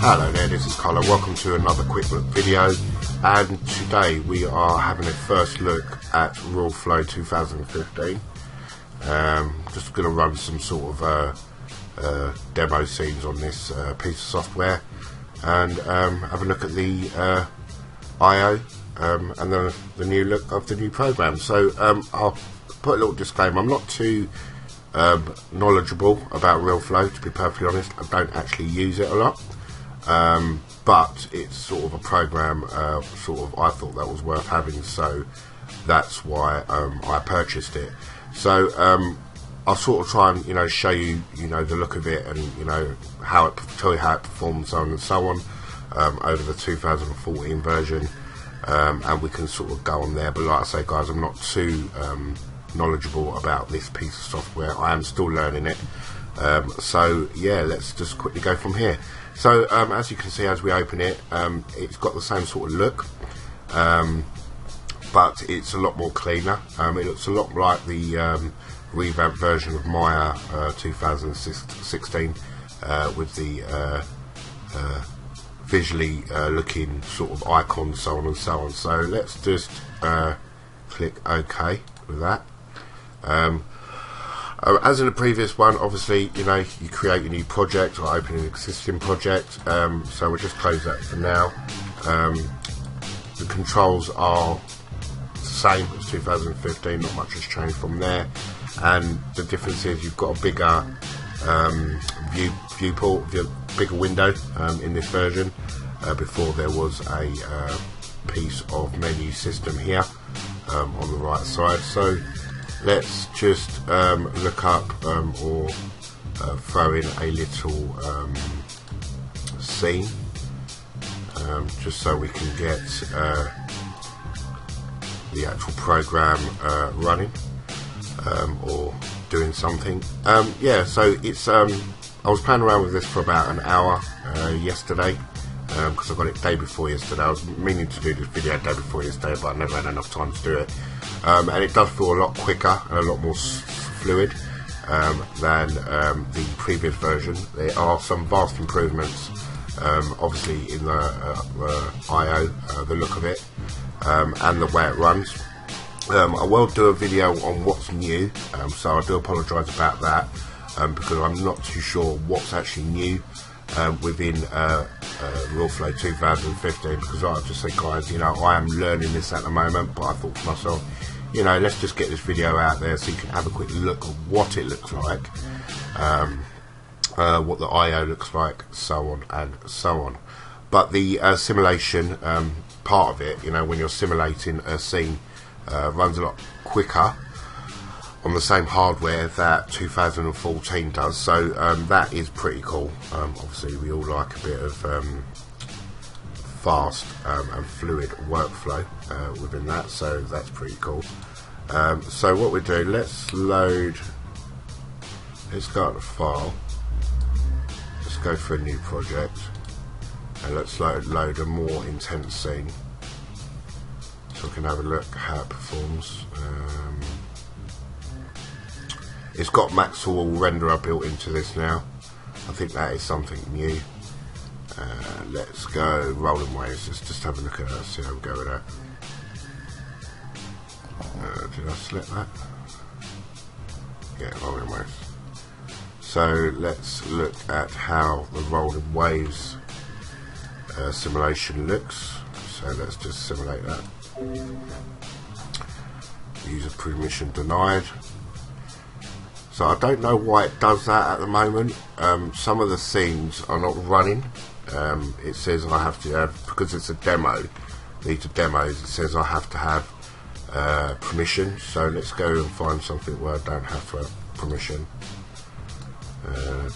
Hello there, this is Colin. Welcome to another quick look video, and today we are having a first look at RealFlow 2015. Just going to run some sort of demo scenes on this piece of software, and have a look at the I/O and the new look of the new program. So I'll put a little disclaimer. I'm not too knowledgeable about RealFlow, to be perfectly honest. I don't actually use it a lot. But it's sort of a program I thought that was worth having, so that's why I purchased it. So I'll sort of try and show you the look of it, and tell you how it performs, so on and so on, over the 2014 version, and we can sort of go on there. But like I say, guys, I'm not too knowledgeable about this piece of software. I am still learning it. So yeah, let's just quickly go from here. So as you can see, as we open it, it's got the same sort of look, but it's a lot more cleaner. It looks a lot like the revamped version of Maya 2016 with the visually looking sort of icons, so on and so on. So let's just click OK with that. As in the previous one, obviously, you create a new project or open an existing project. So we'll just close that for now. The controls are the same as 2015, not much has changed from there. And the difference is you've got a bigger viewport, bigger window in this version. Before there was a piece of menu system here on the right side. So let's just look up or throw in a little scene, just so we can get the actual program running or doing something. Yeah, so it's I was playing around with this for about an hour yesterday, because I got it day before yesterday. I was meaning to do this video day before yesterday, but I never had enough time to do it. And it does feel a lot quicker and a lot more fluid than the previous version. There are some vast improvements, obviously, in the I/O, the look of it, and the way it runs. I will do a video on what's new, so I do apologise about that, because I'm not too sure what's actually new within RealFlow 2015, because I just say, guys, I am learning this at the moment, but I thought to myself, let's just get this video out there so you can have a quick look at what it looks like, what the I/O looks like, so on and so on. But the simulation part of it, when you're simulating a scene, runs a lot quicker on the same hardware that 2014 does, so that is pretty cool. Obviously we all like a bit of fast and fluid workflow within that, so that's pretty cool. So what we do, let's go to the file, let's go for a new project, and let's load a more intense scene so we can have a look how it performs. It's got Maxwell renderer built into this now. I think that is something new. Let's go rolling waves. Let's just have a look at that, see how we go with that. Did I select that? Yeah, rolling waves. So let's look at how the rolling waves simulation looks. So let's just simulate that. User permission denied. So I don't know why it does that at the moment. Some of the scenes are not running. It says I have to have, because it's a demo, these are demos, it says I have to have permission. So let's go and find something where I don't have to have permission.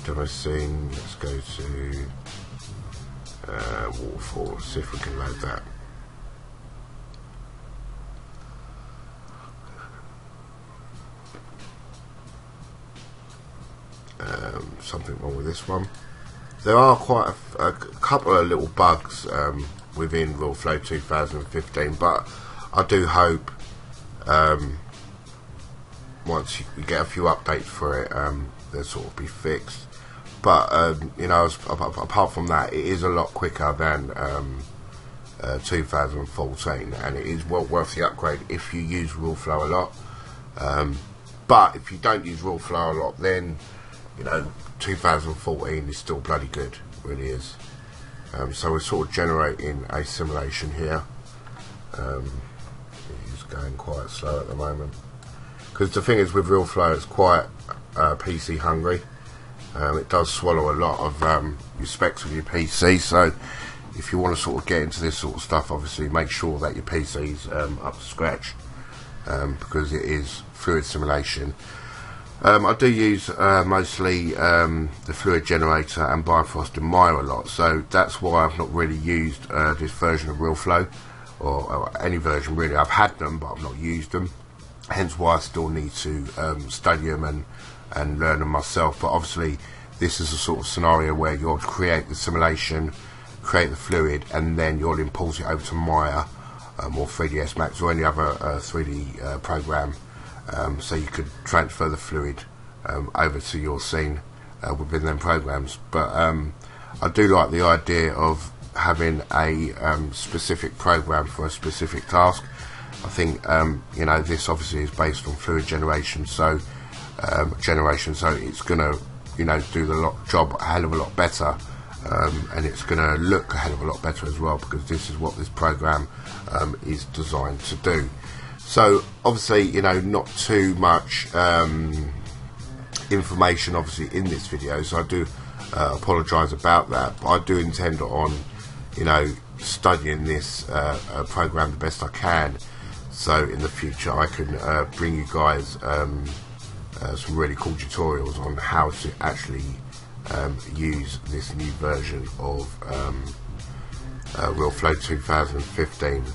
Demo scene, let's go to waterfall, see if we can load that. Something wrong with this one. There are quite a couple of little bugs within RealFlow 2015, but I do hope once you get a few updates for it, they'll sort of be fixed. but you know, apart from that, it is a lot quicker than 2014, and it is well worth the upgrade if you use RealFlow a lot. But if you don't use RealFlow a lot, then you know 2014 is still bloody good, it really is. So we're sort of generating a simulation here. It's going quite slow at the moment because the thing is with RealFlow, it's quite PC hungry. It does swallow a lot of your specs of your PC, so if you want to sort of get into this sort of stuff, obviously make sure that your PC's up to scratch, because it is fluid simulation. I do use mostly the fluid generator and Bifrost in Maya a lot, so that's why I've not really used this version of RealFlow, or any version really. I've had them, but I've not used them, hence why I still need to study them and learn them myself. But obviously this is a sort of scenario where you'll create the simulation, create the fluid, and then you'll import it over to Maya or 3ds Max or any other 3D program, so you could transfer the fluid over to your scene within them programs. But I do like the idea of having a specific program for a specific task. I think you know, this obviously is based on fluid generation, so it's gonna, you know, do the job a hell of a lot better, and it's gonna look a hell of a lot better as well, because this is what this program is designed to do. So obviously, you know, not too much information obviously in this video, so I do apologise about that, but I do intend on, you know, studying this program the best I can, so in the future I can bring you guys some really cool tutorials on how to actually use this new version of RealFlow 2015.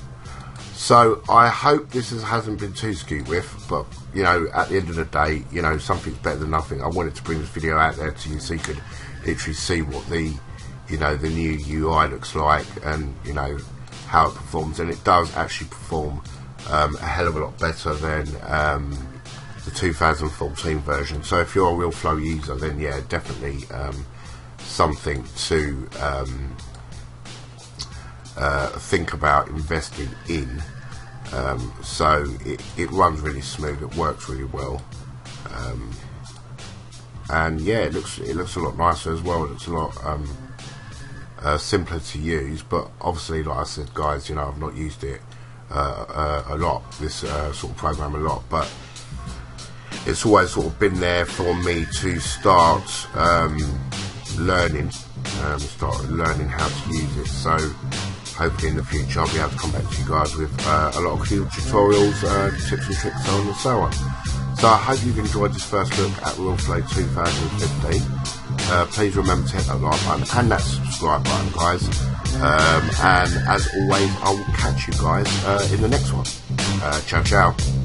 So I hope this hasn't been too skewed with, but you know, at the end of the day, you know, something's better than nothing. I wanted to bring this video out there to you so you could literally see what the, you know, the new UI looks like, and you know how it performs, and it does actually perform a hell of a lot better than the 2014 version. So if you're a RealFlow user, then yeah, definitely something to think about investing in. So it runs really smooth, it works really well, and yeah, it looks a lot nicer as well. It looks a lot simpler to use, but obviously, like I said, guys, you know, I've not used it a lot, this sort of program a lot, but it's always sort of been there for me to start learning how to use it. So hopefully in the future I'll be able to come back to you guys with a lot of cool tutorials, tips and tricks, so on and so on. So I hope you've enjoyed this first look at RealFlow 2015. Please remember to hit that like button and that subscribe button, guys. And as always, I will catch you guys in the next one. Ciao, ciao.